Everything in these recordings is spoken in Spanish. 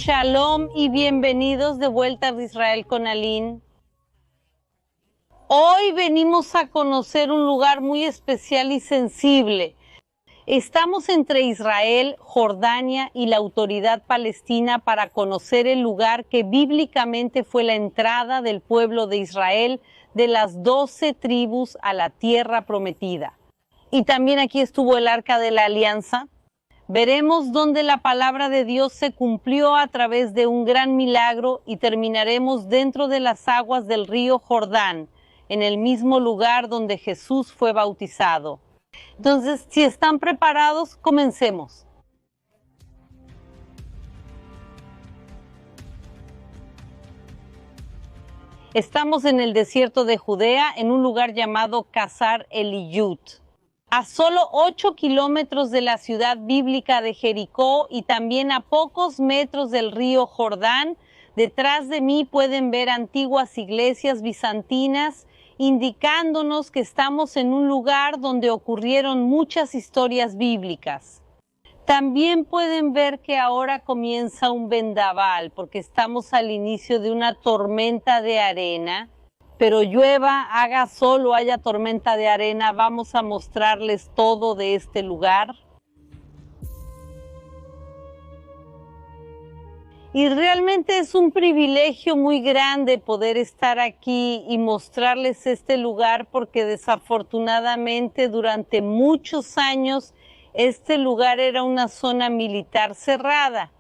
Shalom y bienvenidos de vuelta a Israel con Aline. Hoy venimos a conocer un lugar muy especial y sensible. Estamos entre Israel, Jordania y la autoridad palestina para conocer el lugar que bíblicamente fue la entrada del pueblo de Israel de las 12 tribus a la tierra prometida. Y también aquí estuvo el Arca de la Alianza. Veremos dónde la palabra de Dios se cumplió a través de un gran milagro y terminaremos dentro de las aguas del río Jordán, en el mismo lugar donde Jesús fue bautizado. Entonces, si están preparados, comencemos. Estamos en el desierto de Judea, en un lugar llamado Khazar Eliyut. A solo 8 kilómetros de la ciudad bíblica de Jericó y también a pocos metros del río Jordán, detrás de mí pueden ver antiguas iglesias bizantinas, indicándonos que estamos en un lugar donde ocurrieron muchas historias bíblicas. También pueden ver que ahora comienza un vendaval, porque estamos al inicio de una tormenta de arena. Pero llueva, haga sol o haya tormenta de arena, vamos a mostrarles todo de este lugar. Y realmente es un privilegio muy grande poder estar aquí y mostrarles este lugar, porque desafortunadamente durante muchos años este lugar era una zona militar cerrada.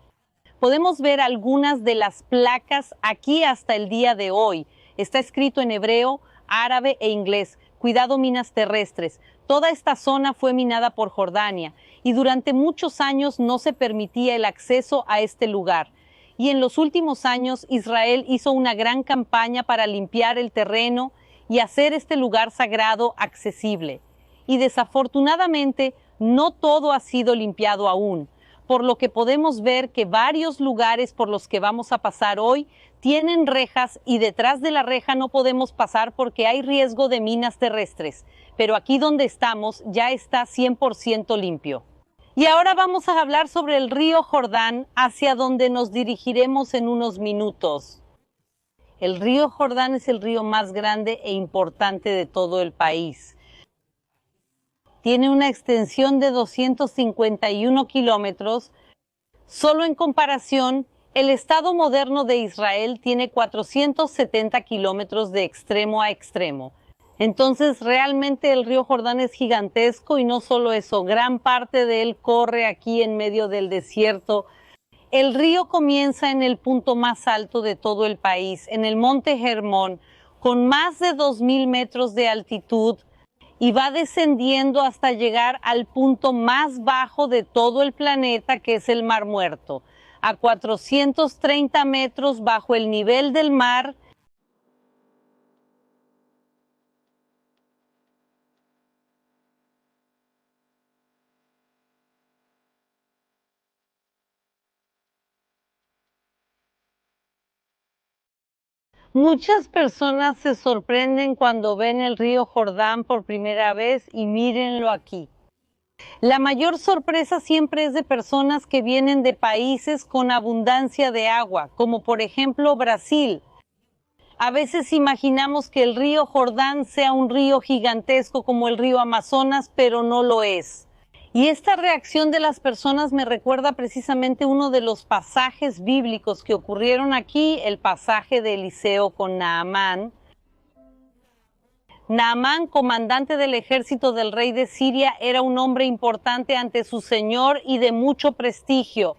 Podemos ver algunas de las placas aquí hasta el día de hoy. Está escrito en hebreo, árabe e inglés. Cuidado, minas terrestres. Toda esta zona fue minada por Jordania y durante muchos años no se permitía el acceso a este lugar. Y en los últimos años Israel hizo una gran campaña para limpiar el terreno y hacer este lugar sagrado accesible. Y desafortunadamente no todo ha sido limpiado aún, por lo que podemos ver que varios lugares por los que vamos a pasar hoy tienen rejas y detrás de la reja no podemos pasar porque hay riesgo de minas terrestres. Pero aquí donde estamos ya está 100% limpio. Y ahora vamos a hablar sobre el río Jordán, hacia donde nos dirigiremos en unos minutos. El río Jordán es el río más grande e importante de todo el país. Tiene una extensión de 251 kilómetros. Solo en comparación, el Estado moderno de Israel tiene 470 kilómetros de extremo a extremo. Entonces, realmente el río Jordán es gigantesco y no solo eso, gran parte de él corre aquí en medio del desierto. El río comienza en el punto más alto de todo el país, en el Monte Hermón, con más de 2,000 metros de altitud, y va descendiendo hasta llegar al punto más bajo de todo el planeta, que es el Mar Muerto, a 430 metros bajo el nivel del mar. Muchas personas se sorprenden cuando ven el río Jordán por primera vez y mírenlo aquí. La mayor sorpresa siempre es de personas que vienen de países con abundancia de agua, como por ejemplo Brasil. A veces imaginamos que el río Jordán sea un río gigantesco como el río Amazonas, pero no lo es. Y esta reacción de las personas me recuerda precisamente uno de los pasajes bíblicos que ocurrieron aquí, el pasaje de Eliseo con Naamán. Naamán, comandante del ejército del rey de Siria, era un hombre importante ante su señor y de mucho prestigio,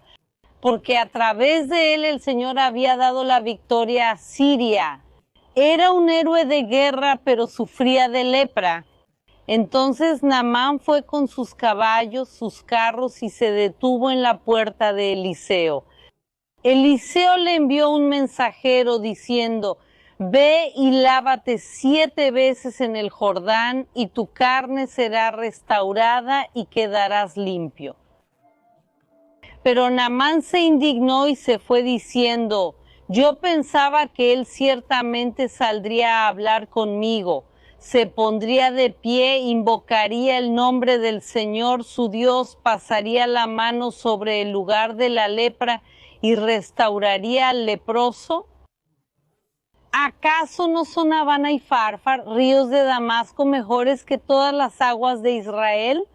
porque a través de él el Señor había dado la victoria a Siria. Era un héroe de guerra, pero sufría de lepra. Entonces Naamán fue con sus caballos, sus carros y se detuvo en la puerta de Eliseo. Eliseo le envió un mensajero diciendo: ve y lávate 7 veces en el Jordán y tu carne será restaurada y quedarás limpio. Pero Naamán se indignó y se fue diciendo: yo pensaba que él ciertamente saldría a hablar conmigo, se pondría de pie, invocaría el nombre del Señor su Dios, pasaría la mano sobre el lugar de la lepra y restauraría al leproso? ¿Acaso no son Abana y Farfar, ríos de Damasco, mejores que todas las aguas de Israel?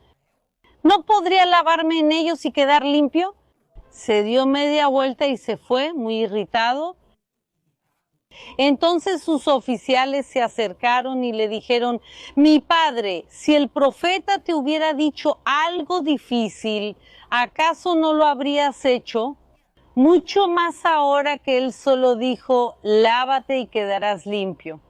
¿No podría lavarme en ellos y quedar limpio? Se dio media vuelta y se fue, muy irritado. Entonces sus oficiales se acercaron y le dijeron: mi padre, si el profeta te hubiera dicho algo difícil, ¿acaso no lo habrías hecho? Mucho más ahora que él solo dijo: lávate y quedarás limpio.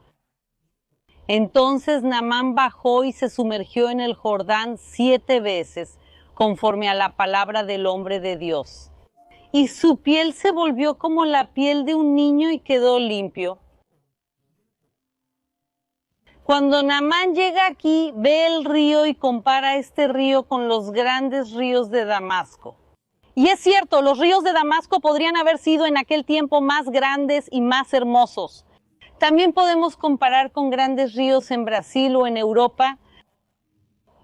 Entonces Naamán bajó y se sumergió en el Jordán 7 veces, conforme a la palabra del hombre de Dios. Y su piel se volvió como la piel de un niño y quedó limpio. Cuando Naamán llega aquí, ve el río y compara este río con los grandes ríos de Damasco. Y es cierto, los ríos de Damasco podrían haber sido en aquel tiempo más grandes y más hermosos. También podemos comparar con grandes ríos en Brasil o en Europa.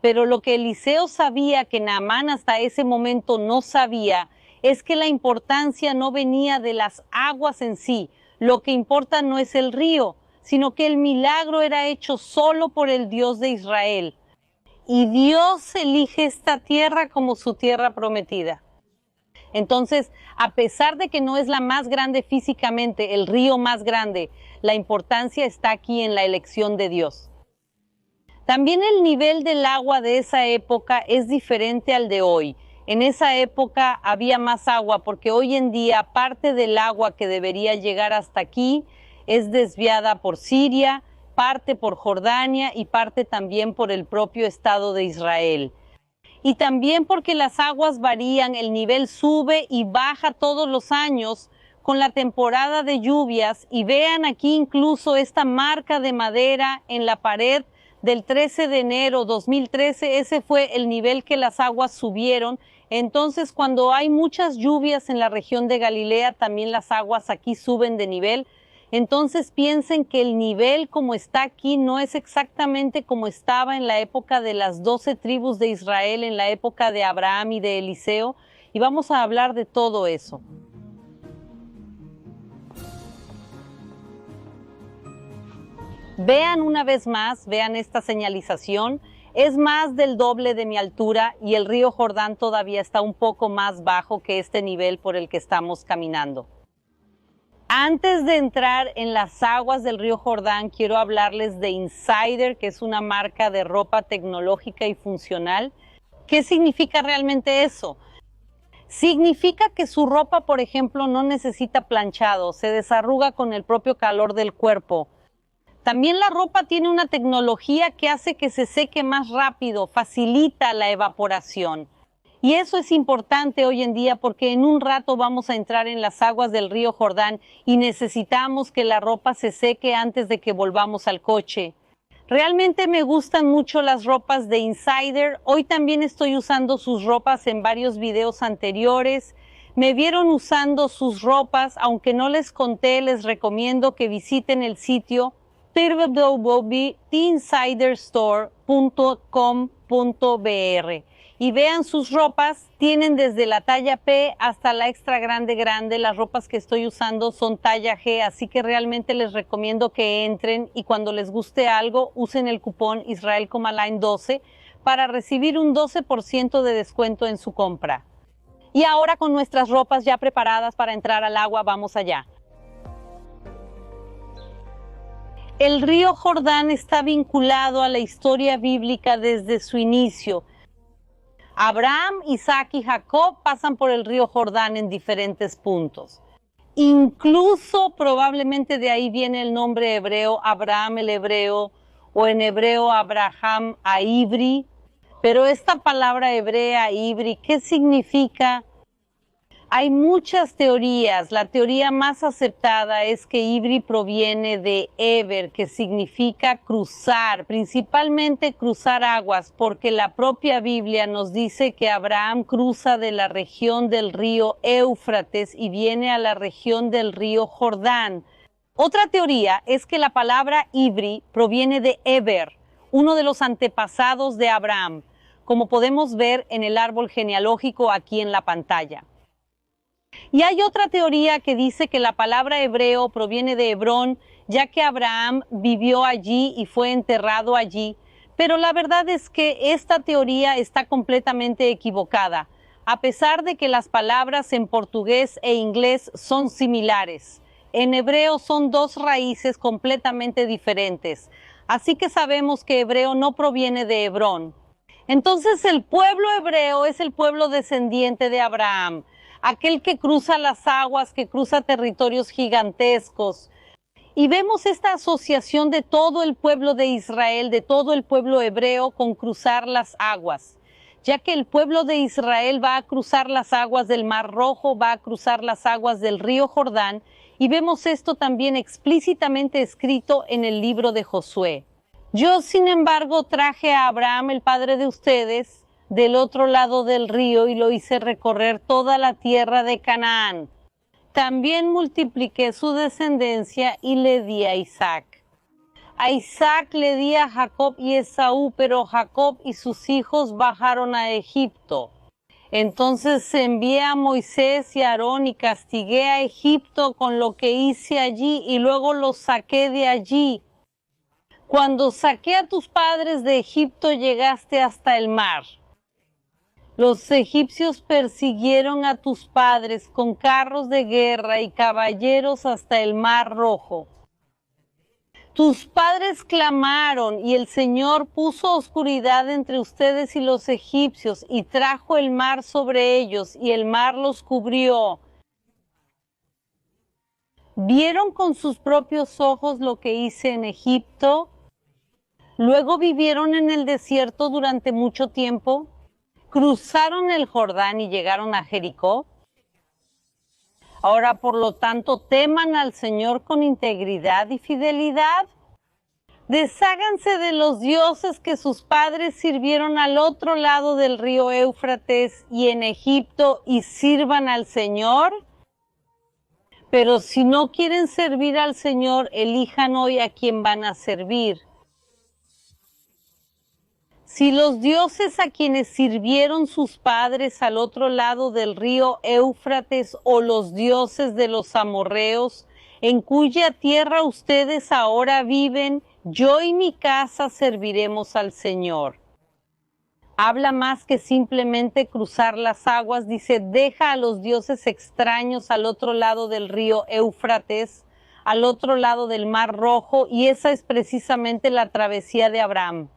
Pero lo que Eliseo sabía que Naamán hasta ese momento no sabía es que la importancia no venía de las aguas en sí. Lo que importa no es el río, sino que el milagro era hecho solo por el Dios de Israel. Y Dios elige esta tierra como su tierra prometida. Entonces, a pesar de que no es la más grande físicamente, el río más grande, la importancia está aquí en la elección de Dios. También el nivel del agua de esa época es diferente al de hoy. En esa época había más agua porque hoy en día parte del agua que debería llegar hasta aquí es desviada por Siria, parte por Jordania y parte también por el propio Estado de Israel. Y también porque las aguas varían, el nivel sube y baja todos los años con la temporada de lluvias. Y vean aquí incluso esta marca de madera en la pared del 13 de enero 2013, ese fue el nivel que las aguas subieron. Entonces, cuando hay muchas lluvias en la región de Galilea, también las aguas aquí suben de nivel. Entonces piensen que el nivel como está aquí no es exactamente como estaba en la época de las 12 tribus de Israel, en la época de Abraham y de Eliseo. Y vamos a hablar de todo eso. Vean una vez más, vean esta señalización. Es más del doble de mi altura y el río Jordán todavía está un poco más bajo que este nivel por el que estamos caminando. Antes de entrar en las aguas del río Jordán, quiero hablarles de Insider, que es una marca de ropa tecnológica y funcional. ¿Qué significa realmente eso? Significa que su ropa, por ejemplo, no necesita planchado, se desarruga con el propio calor del cuerpo. También la ropa tiene una tecnología que hace que se seque más rápido, facilita la evaporación. Y eso es importante hoy en día porque en un rato vamos a entrar en las aguas del río Jordán y necesitamos que la ropa se seque antes de que volvamos al coche. Realmente me gustan mucho las ropas de Insider. Hoy también estoy usando sus ropas en varios videos anteriores. Me vieron usando sus ropas, aunque no les conté, les recomiendo que visiten el sitio www.insiderstore.com.br y vean sus ropas. Tienen desde la talla P hasta la extra grande. Las ropas que estoy usando son talla G, así que realmente les recomiendo que entren y cuando les guste algo usen el cupón IsraelComaline12 para recibir un 12% de descuento en su compra. Y ahora, con nuestras ropas ya preparadas para entrar al agua, vamos allá. El río Jordán está vinculado a la historia bíblica desde su inicio. Abraham, Isaac y Jacob pasan por el río Jordán en diferentes puntos. Incluso probablemente de ahí viene el nombre hebreo, Abraham el hebreo, o en hebreo Abraham Aibri. Pero esta palabra hebrea, Ibri, ¿qué significa? Hay muchas teorías. La teoría más aceptada es que Ibri proviene de Eber, que significa cruzar, principalmente cruzar aguas, porque la propia Biblia nos dice que Abraham cruza de la región del río Éufrates y viene a la región del río Jordán. Otra teoría es que la palabra Ibri proviene de Eber, uno de los antepasados de Abraham, como podemos ver en el árbol genealógico aquí en la pantalla. Y hay otra teoría que dice que la palabra hebreo proviene de Hebrón, ya que Abraham vivió allí y fue enterrado allí. Pero la verdad es que esta teoría está completamente equivocada, a pesar de que las palabras en portugués e inglés son similares. En hebreo son dos raíces completamente diferentes, así que sabemos que hebreo no proviene de Hebrón. Entonces el pueblo hebreo es el pueblo descendiente de Abraham, aquel que cruza las aguas, que cruza territorios gigantescos. Y vemos esta asociación de todo el pueblo de Israel, de todo el pueblo hebreo con cruzar las aguas, ya que el pueblo de Israel va a cruzar las aguas del Mar Rojo, va a cruzar las aguas del río Jordán, y vemos esto también explícitamente escrito en el libro de Josué. Yo, sin embargo, traje a Abraham, el padre de ustedes, del otro lado del río y lo hice recorrer toda la tierra de Canaán. También multipliqué su descendencia y le di a Isaac. A Isaac le di a Jacob y Esaú, pero Jacob y sus hijos bajaron a Egipto. Entonces envié a Moisés y a Aarón y castigué a Egipto con lo que hice allí y luego los saqué de allí. Cuando saqué a tus padres de Egipto llegaste hasta el mar. Los egipcios persiguieron a tus padres con carros de guerra y caballeros hasta el Mar Rojo. Tus padres clamaron y el Señor puso oscuridad entre ustedes y los egipcios y trajo el mar sobre ellos y el mar los cubrió. ¿Vieron con sus propios ojos lo que hice en Egipto? Luego vivieron en el desierto durante mucho tiempo. Cruzaron el Jordán y llegaron a Jericó. Ahora, por lo tanto, teman al Señor con integridad y fidelidad. Desháganse de los dioses que sus padres sirvieron al otro lado del río Éufrates y en Egipto y sirvan al Señor. Pero si no quieren servir al Señor, elijan hoy a quién van a servir. Si los dioses a quienes sirvieron sus padres al otro lado del río Éufrates o los dioses de los amorreos, en cuya tierra ustedes ahora viven, yo y mi casa serviremos al Señor. Habla más que simplemente cruzar las aguas, dice, deja a los dioses extraños al otro lado del río Éufrates, al otro lado del Mar Rojo, y esa es precisamente la travesía de Abraham.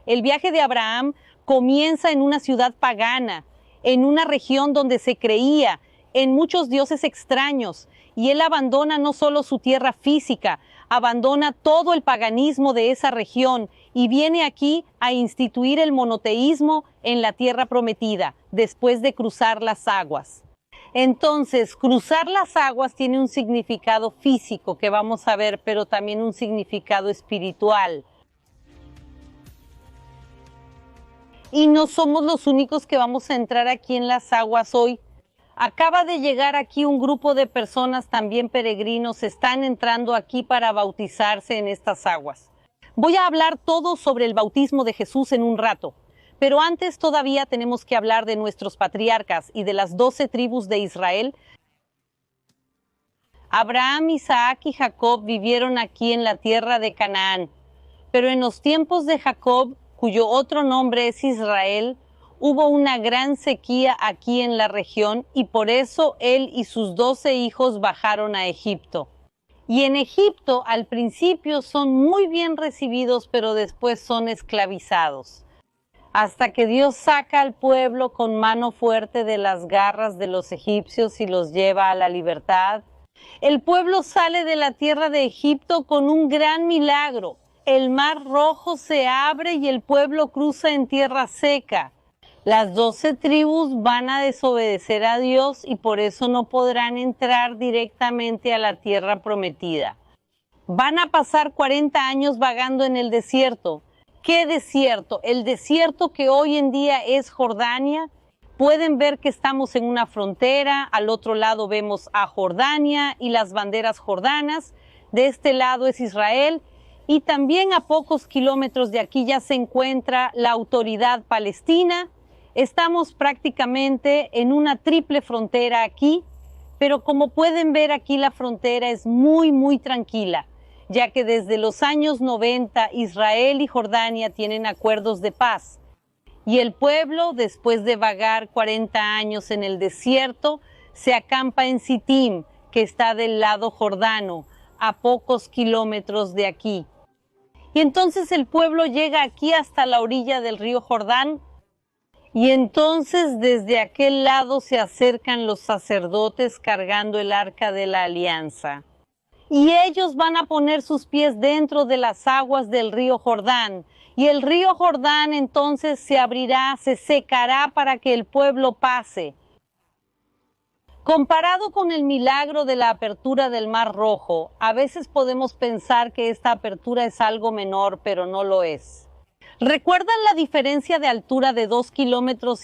El viaje de Abraham comienza en una ciudad pagana, en una región donde se creía en muchos dioses extraños, y él abandona no solo su tierra física, abandona todo el paganismo de esa región y viene aquí a instituir el monoteísmo en la tierra prometida, después de cruzar las aguas. Entonces, cruzar las aguas tiene un significado físico que vamos a ver, pero también un significado espiritual. Y no somos los únicos que vamos a entrar aquí en las aguas hoy. Acaba de llegar aquí un grupo de personas, también peregrinos, están entrando aquí para bautizarse en estas aguas. Voy a hablar todo sobre el bautismo de Jesús en un rato, pero antes todavía tenemos que hablar de nuestros patriarcas y de las 12 tribus de Israel. Abraham, Isaac y Jacob vivieron aquí en la tierra de Canaán, pero en los tiempos de Jacob, cuyo otro nombre es Israel, hubo una gran sequía aquí en la región y por eso él y sus 12 hijos bajaron a Egipto. Y en Egipto al principio son muy bien recibidos, pero después son esclavizados. Hasta que Dios saca al pueblo con mano fuerte de las garras de los egipcios y los lleva a la libertad. El pueblo sale de la tierra de Egipto con un gran milagro. El Mar Rojo se abre y el pueblo cruza en tierra seca. Las 12 tribus van a desobedecer a Dios y por eso no podrán entrar directamente a la tierra prometida. Van a pasar 40 años vagando en el desierto. ¿Qué desierto? El desierto que hoy en día es Jordania. Pueden ver que estamos en una frontera, al otro lado vemos a Jordania y las banderas jordanas. De este lado es Israel y también a pocos kilómetros de aquí ya se encuentra la autoridad palestina. Estamos prácticamente en una triple frontera aquí. Pero como pueden ver aquí la frontera es muy tranquila, ya que desde los años 90 Israel y Jordania tienen acuerdos de paz. Y el pueblo, después de vagar 40 años en el desierto, se acampa en Sittim, que está del lado jordano, a pocos kilómetros de aquí. Y entonces el pueblo llega aquí hasta la orilla del río Jordán, y entonces desde aquel lado se acercan los sacerdotes cargando el arca de la alianza. Y ellos van a poner sus pies dentro de las aguas del río Jordán. Y el río Jordán entonces se abrirá, se secará para que el pueblo pase. Comparado con el milagro de la apertura del Mar Rojo, a veces podemos pensar que esta apertura es algo menor, pero no lo es. ¿Recuerdan la diferencia de altura de 2,5 kilómetros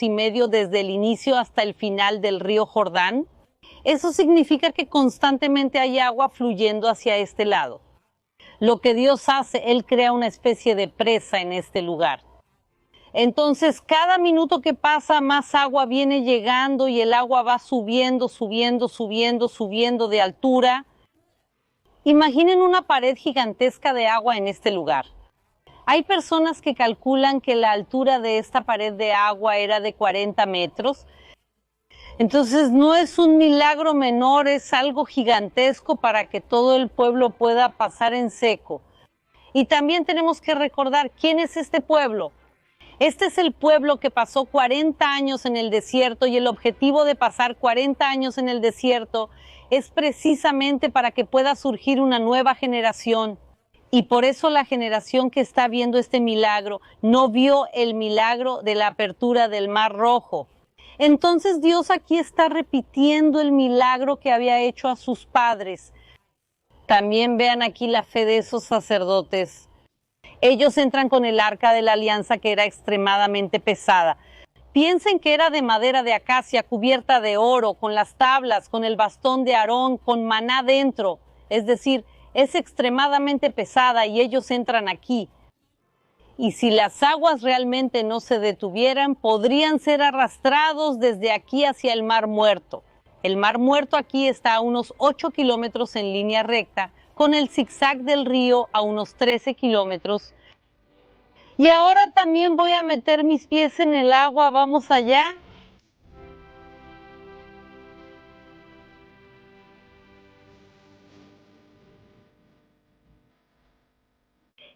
desde el inicio hasta el final del río Jordán? Eso significa que constantemente hay agua fluyendo hacia este lado. Lo que Dios hace, Él crea una especie de presa en este lugar. Entonces, cada minuto que pasa, más agua viene llegando y el agua va subiendo de altura. Imaginen una pared gigantesca de agua en este lugar. Hay personas que calculan que la altura de esta pared de agua era de 40 metros. Entonces no es un milagro menor, es algo gigantesco para que todo el pueblo pueda pasar en seco. Y también tenemos que recordar quién es este pueblo. Este es el pueblo que pasó 40 años en el desierto y el objetivo de pasar 40 años en el desierto es precisamente para que pueda surgir una nueva generación. Y por eso la generación que está viendo este milagro no vio el milagro de la apertura del Mar Rojo. Entonces Dios aquí está repitiendo el milagro que había hecho a sus padres. También vean aquí la fe de esos sacerdotes. Ellos entran con el arca de la alianza que era extremadamente pesada. Piensen que era de madera de acacia cubierta de oro, con las tablas, con el bastón de Aarón, con maná dentro. Es decir, es extremadamente pesada y ellos entran aquí. Y si las aguas realmente no se detuvieran, podrían ser arrastrados desde aquí hacia el Mar Muerto. El Mar Muerto aquí está a unos 8 kilómetros en línea recta, con el zigzag del río a unos 13 kilómetros. Y ahora también voy a meter mis pies en el agua, vamos allá.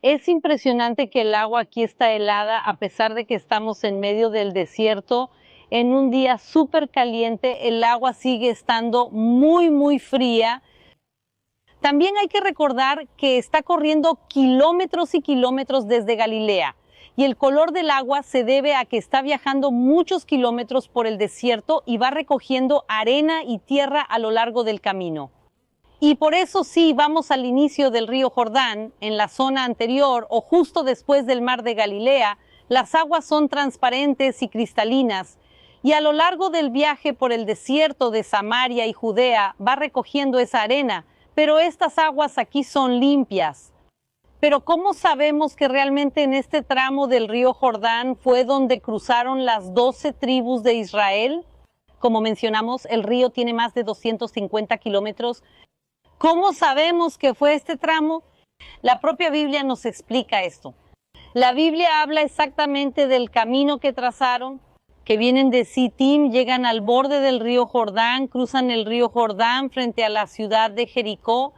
Es impresionante que el agua aquí está helada, a pesar de que estamos en medio del desierto. En un día súper caliente, el agua sigue estando muy fría. También hay que recordar que está corriendo kilómetros y kilómetros desde Galilea. Y el color del agua se debe a que está viajando muchos kilómetros por el desierto y va recogiendo arena y tierra a lo largo del camino. Y por eso sí, vamos al inicio del río Jordán, en la zona anterior o justo después del mar de Galilea, las aguas son transparentes y cristalinas. Y a lo largo del viaje por el desierto de Samaria y Judea va recogiendo esa arena, pero estas aguas aquí son limpias. Pero ¿cómo sabemos que realmente en este tramo del río Jordán fue donde cruzaron las 12 tribus de Israel? Como mencionamos, el río tiene más de 250 kilómetros. ¿Cómo sabemos que fue este tramo? La propia Biblia nos explica esto. La Biblia habla exactamente del camino que trazaron, que vienen de Sittim, llegan al borde del río Jordán, cruzan el río Jordán frente a la ciudad de Jericó.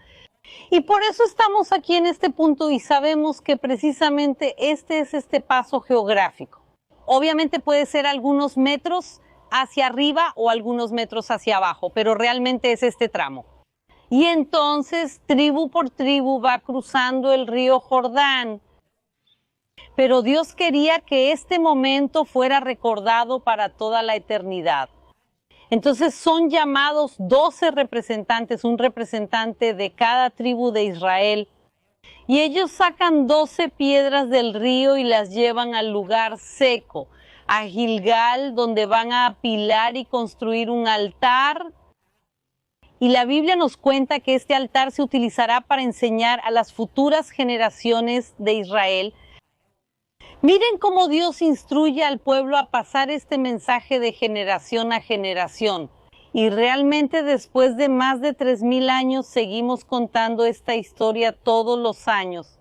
Y por eso estamos aquí en este punto y sabemos que precisamente este es este paso geográfico. Obviamente puede ser algunos metros hacia arriba o algunos metros hacia abajo, pero realmente es este tramo. Y entonces tribu por tribu va cruzando el río Jordán. Pero Dios quería que este momento fuera recordado para toda la eternidad. Entonces son llamados 12 representantes, un representante de cada tribu de Israel. Y ellos sacan 12 piedras del río y las llevan al lugar seco, a Gilgal, donde van a apilar y construir un altar. Y la Biblia nos cuenta que este altar se utilizará para enseñar a las futuras generaciones de Israel. Miren cómo Dios instruye al pueblo a pasar este mensaje de generación a generación. Y realmente después de más de 3000 años seguimos contando esta historia todos los años.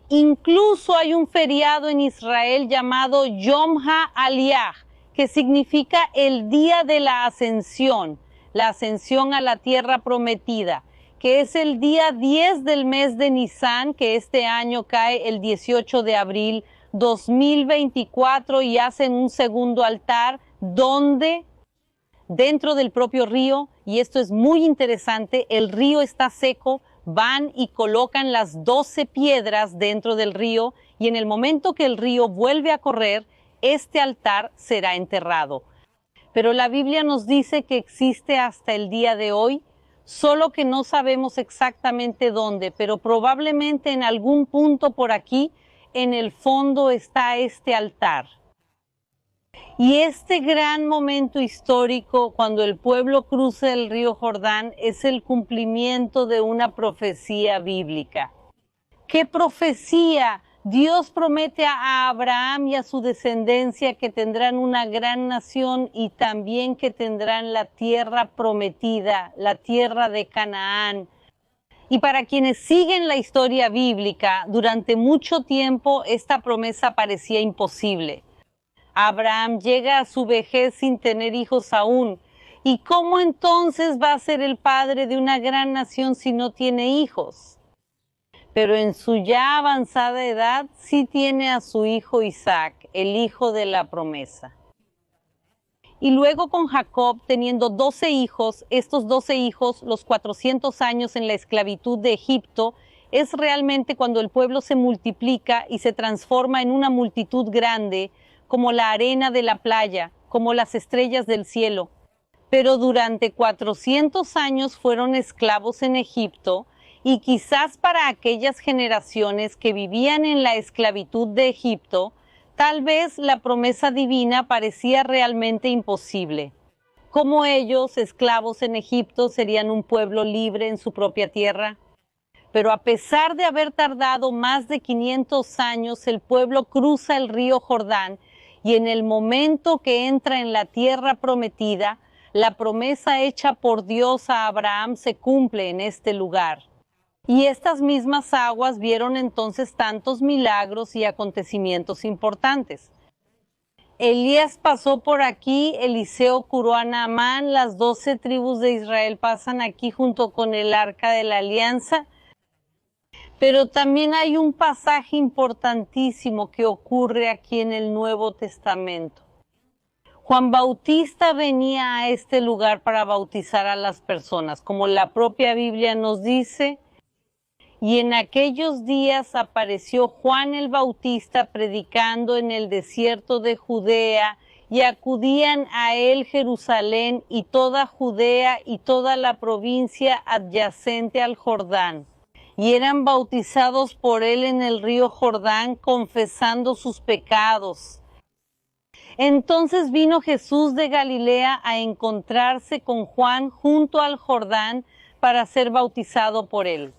Incluso hay un feriado en Israel llamado Yom HaAliyah, que significa el día de la ascensión a la tierra prometida, que es el día 10 del mes de Nisan, que este año cae el 18 de abril 2024, y hacen un segundo altar donde dentro del propio río, y esto es muy interesante, el río está seco, van y colocan las 12 piedras dentro del río, y en el momento que el río vuelve a correr, este altar será enterrado. Pero la Biblia nos dice que existe hasta el día de hoy, solo que no sabemos exactamente dónde, pero probablemente en algún punto por aquí, en el fondo está este altar. Y este gran momento histórico, cuando el pueblo cruza el río Jordán, es el cumplimiento de una profecía bíblica. ¿Qué profecía? Dios promete a Abraham y a su descendencia que tendrán una gran nación y también que tendrán la tierra prometida, la tierra de Canaán. Y para quienes siguen la historia bíblica, durante mucho tiempo esta promesa parecía imposible. Abraham llega a su vejez sin tener hijos aún. ¿Y cómo entonces va a ser el padre de una gran nación si no tiene hijos? Pero en su ya avanzada edad sí tiene a su hijo Isaac, el hijo de la promesa. Y luego con Jacob, teniendo 12 hijos, estos 12 hijos, los 400 años en la esclavitud de Egipto, es realmente cuando el pueblo se multiplica y se transforma en una multitud grande, como la arena de la playa, como las estrellas del cielo. Pero durante 400 años fueron esclavos en Egipto, y quizás para aquellas generaciones que vivían en la esclavitud de Egipto, tal vez la promesa divina parecía realmente imposible. ¿Cómo ellos, esclavos en Egipto, serían un pueblo libre en su propia tierra? Pero a pesar de haber tardado más de 500 años, el pueblo cruza el río Jordán, y en el momento que entra en la tierra prometida, la promesa hecha por Dios a Abraham se cumple en este lugar. Y estas mismas aguas vieron entonces tantos milagros y acontecimientos importantes. Elías pasó por aquí, Eliseo curó a Naamán, las 12 tribus de Israel pasan aquí junto con el Arca de la Alianza. Pero también hay un pasaje importantísimo que ocurre aquí en el Nuevo Testamento. Juan Bautista venía a este lugar para bautizar a las personas, como la propia Biblia nos dice. Y en aquellos días apareció Juan el Bautista predicando en el desierto de Judea, y acudían a él Jerusalén y toda Judea y toda la provincia adyacente al Jordán. Y eran bautizados por él en el río Jordán, confesando sus pecados. Entonces vino Jesús de Galilea a encontrarse con Juan junto al Jordán para ser bautizado por él.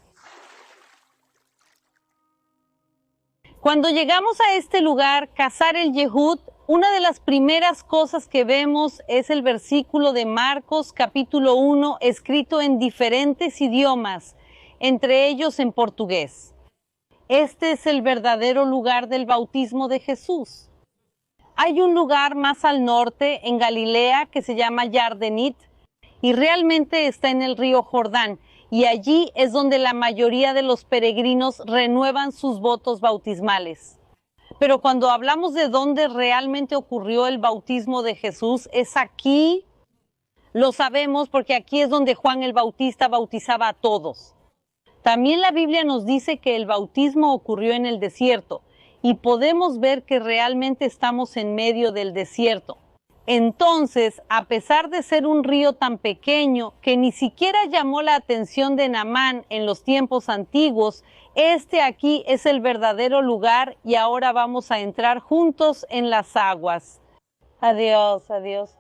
Cuando llegamos a este lugar, Cazar el Yehud, una de las primeras cosas que vemos es el versículo de Marcos capítulo 1, escrito en diferentes idiomas, entre ellos en portugués. Este es el verdadero lugar del bautismo de Jesús. Hay un lugar más al norte, en Galilea, que se llama Yardenit, y realmente está en el río Jordán, y allí es donde la mayoría de los peregrinos renuevan sus votos bautismales. Pero cuando hablamos de dónde realmente ocurrió el bautismo de Jesús, es aquí. Lo sabemos porque aquí es donde Juan el Bautista bautizaba a todos. También la Biblia nos dice que el bautismo ocurrió en el desierto, y podemos ver que realmente estamos en medio del desierto. Entonces, a pesar de ser un río tan pequeño que ni siquiera llamó la atención de Naamán en los tiempos antiguos, este aquí es el verdadero lugar, y ahora vamos a entrar juntos en las aguas. Adiós, adiós.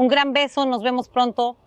Un gran beso, nos vemos pronto.